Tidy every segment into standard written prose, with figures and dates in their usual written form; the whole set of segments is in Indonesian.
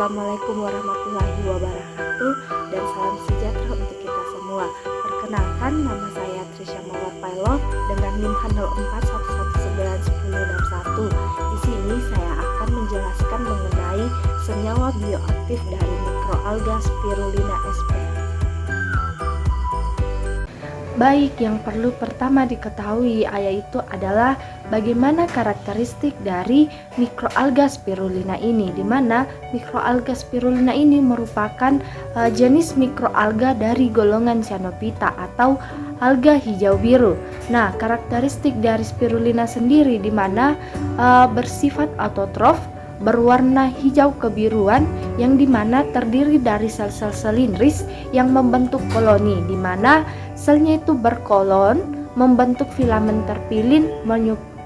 Assalamualaikum warahmatullahi wabarakatuh dan salam sejahtera untuk kita semua. Perkenalkan, nama saya Trisha Mawar Pailo dengan NIM 0411101061. Di sini saya akan menjelaskan mengenai senyawa bioaktif dari mikroalga Spirulina sp. Baik, yang perlu pertama diketahui yaitu adalah bagaimana karakteristik dari mikroalga spirulina ini, di mana mikroalga spirulina ini merupakan jenis mikroalga dari golongan cyanophyta atau alga hijau biru. Nah, karakteristik dari spirulina sendiri di mana bersifat autotrof, berwarna hijau kebiruan, yang dimana terdiri dari sel-sel selindris yang membentuk koloni, di mana selnya itu berkolon, membentuk filamen terpilin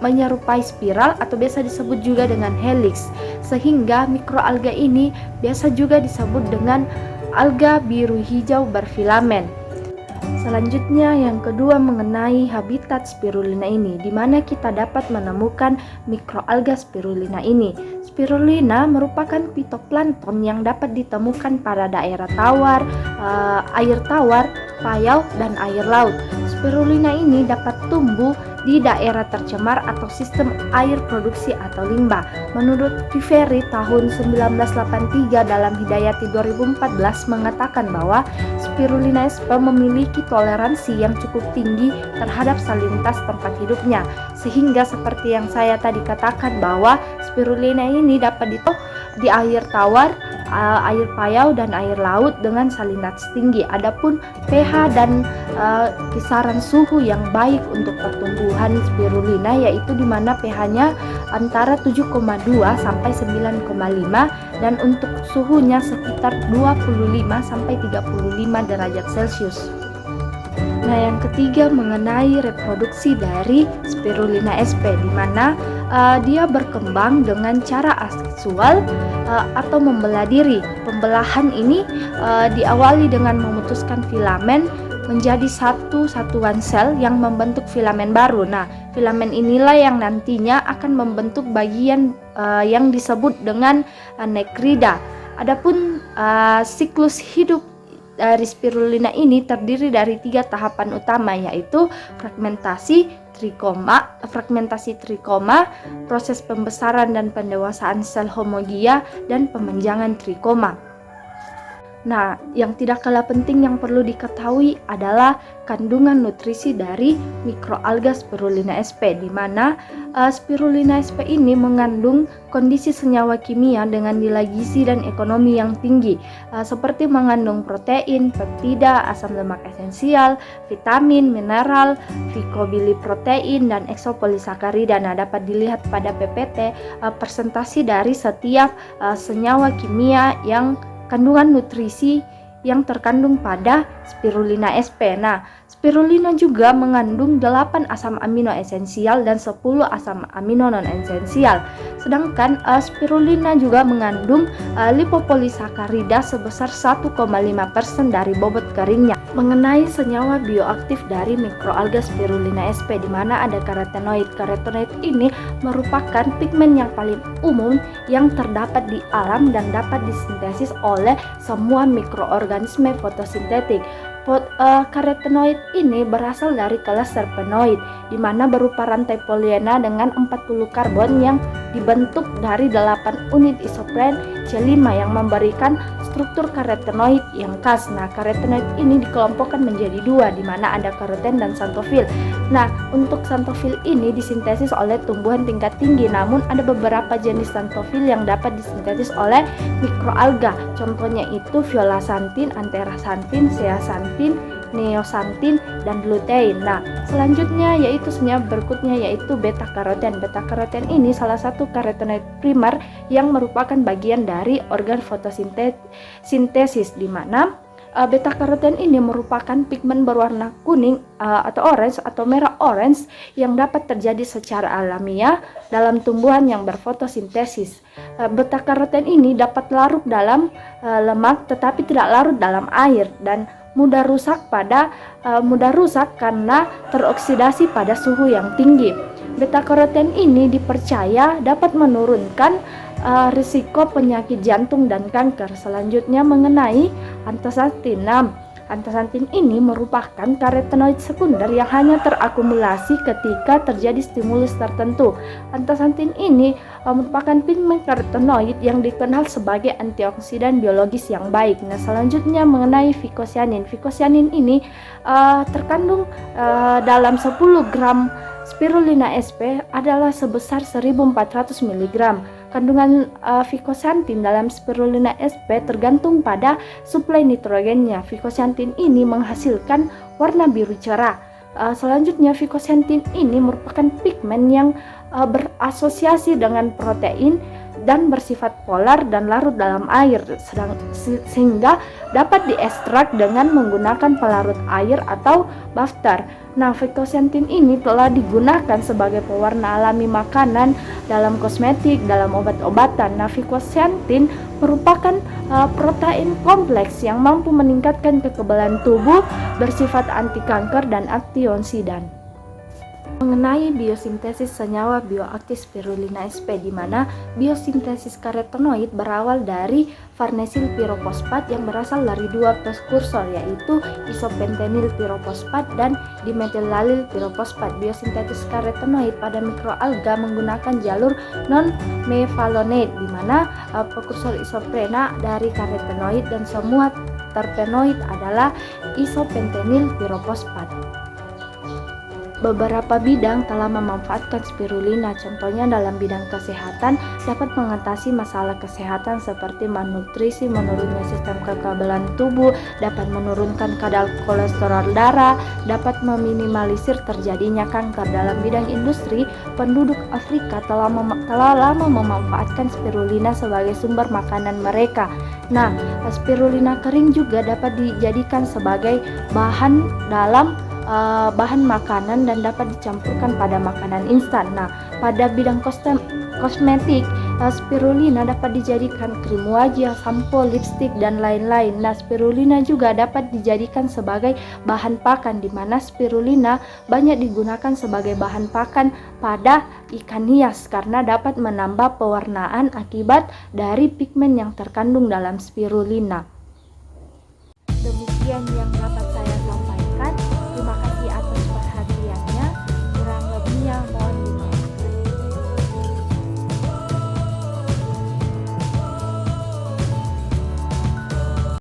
menyerupai spiral atau biasa disebut juga dengan helix, sehingga mikroalga ini biasa juga disebut dengan alga biru hijau berfilamen. Selanjutnya yang kedua mengenai habitat spirulina ini, di mana kita dapat menemukan mikroalga spirulina ini. Spirulina merupakan fitoplankton yang dapat ditemukan pada daerah tawar, air tawar, payau, dan air laut. Spirulina ini dapat tumbuh di daerah tercemar atau sistem air produksi atau limbah. Menurut Viveri tahun 1983 dalam Hidayati 2014 mengatakan bahwa Spirulina sp memiliki toleransi yang cukup tinggi terhadap salinitas tempat hidupnya, sehingga seperti yang saya tadi katakan bahwa Spirulina ini dapat ditemukan di air tawar, air payau, dan air laut dengan salinitas tinggi. Adapun pH dan kisaran suhu yang baik untuk pertumbuhan spirulina yaitu di mana pH-nya antara 7,2 sampai 9,5 dan untuk suhunya sekitar 25 sampai 35 derajat Celcius. Nah, yang ketiga mengenai reproduksi dari Spirulina sp, di mana dia berkembang dengan cara aseksual atau membelah diri. Pembelahan ini diawali dengan memutuskan filamen menjadi satu satuan sel yang membentuk filamen baru. Nah, filamen inilah yang nantinya akan membentuk bagian yang disebut dengan nekrida. Adapun siklus hidup dari spirulina ini terdiri dari 3 tahapan utama, yaitu fragmentasi trikoma, proses pembesaran dan pendewasaan sel homogia, dan pemanjangan trikoma. Nah, yang tidak kalah penting yang perlu diketahui adalah kandungan nutrisi dari mikroalga Spirulina sp, di mana Spirulina sp ini mengandung kondisi senyawa kimia dengan nilai gizi dan ekonomi yang tinggi, seperti mengandung protein, peptida, asam lemak esensial, vitamin, mineral, fikobiliprotein, dan eksopolisakarida. Nah, dapat dilihat pada PPT presentasi dari setiap senyawa kimia yang kandungan nutrisi yang terkandung pada Spirulina sp. Nah, spirulina juga mengandung 8 asam amino esensial dan 10 asam amino non esensial. Sedangkan spirulina juga mengandung lipopolisakarida sebesar 1,5% dari bobot keringnya. Mengenai senyawa bioaktif dari mikroalga Spirulina sp, di mana ada karotenoid. Karotenoid ini merupakan pigmen yang paling umum yang terdapat di alam dan dapat disintesis oleh semua mikroorganisme fotosintetik. Karotenoid ini berasal dari kelas terpenoid, di mana berupa rantai poliena dengan 40 karbon yang dibentuk dari 8 unit isopren C5 yang memberikan struktur karotenoid yang khas. Nah, karotenoid ini dikelompokkan menjadi 2, di mana ada karoten dan xanthofil. Nah, untuk xanthofil ini disintesis oleh tumbuhan tingkat tinggi, namun ada beberapa jenis xanthofil yang dapat disintesis oleh mikroalga. Contohnya itu violaxanthin, antheraxanthin, zeaxanthin, neoxanthin, dan lutein. Nah, selanjutnya yaitu senyawa berikutnya yaitu beta karoten. Beta karoten ini salah satu karotenoid primer yang merupakan bagian dari organ fotosintesis, di mana beta karoten ini merupakan pigmen berwarna kuning atau orange atau merah orange yang dapat terjadi secara alamiah dalam tumbuhan yang berfotosintesis. Beta karoten ini dapat larut dalam lemak tetapi tidak larut dalam air dan mudah rusak karena teroksidasi pada suhu yang tinggi. Beta karoten ini dipercaya dapat menurunkan risiko penyakit jantung dan kanker. Selanjutnya mengenai antasantin. Antasantin ini merupakan karotenoid sekunder yang hanya terakumulasi ketika terjadi stimulus tertentu. Antasantin ini merupakan pigmen karotenoid yang dikenal sebagai antioksidan biologis yang baik. Nah, selanjutnya mengenai vicosianin. Vicosianin ini terkandung dalam 10 gram spirulina sp adalah sebesar 1400 mg. Kandungan vicosyantin dalam spirulina sp tergantung pada suplai nitrogennya. Vicosyantin ini menghasilkan warna biru cerah. Selanjutnya vicosyantin ini merupakan pigmen yang berasosiasi dengan protein dan bersifat polar dan larut dalam air, sehingga dapat diekstrak dengan menggunakan pelarut air atau baftar. Nah, vicosyantin ini telah digunakan sebagai pewarna alami makanan, dalam kosmetik, dalam obat-obatan. Nah, vicosyantin merupakan protein kompleks yang mampu meningkatkan kekebalan tubuh, bersifat anti kanker dan antioksidan. Mengenai biosintesis senyawa bioaktif spirulina sp, di mana biosintesis karotenoid berawal dari farnesil pirofosfat yang berasal dari dua prekursor, yaitu isopentanil pirofosfat dan dimetylalil pirofosfat. Biosintesis karotenoid pada mikroalga menggunakan jalur non-mevalonate, di mana prekursor isoprena dari karotenoid dan semua terpenoid adalah isopentanil pirofosfat. Beberapa bidang telah memanfaatkan spirulina, contohnya dalam bidang kesehatan dapat mengatasi masalah kesehatan seperti malnutrisi, menurunnya sistem kekebalan tubuh, dapat menurunkan kadar kolesterol darah, dapat meminimalisir terjadinya kanker. Dalam bidang industri, penduduk Afrika telah lama memanfaatkan spirulina sebagai sumber makanan mereka. Nah, spirulina kering juga dapat dijadikan sebagai bahan dalam bahan makanan dan dapat dicampurkan pada makanan instan. Nah, pada bidang kosmetik, spirulina dapat dijadikan krim wajah, sampo, lipstik, dan lain-lain. Nah, spirulina juga dapat dijadikan sebagai bahan pakan, di mana spirulina banyak digunakan sebagai bahan pakan pada ikan hias karena dapat menambah pewarnaan akibat dari pigmen yang terkandung dalam spirulina. Demikian yang dapat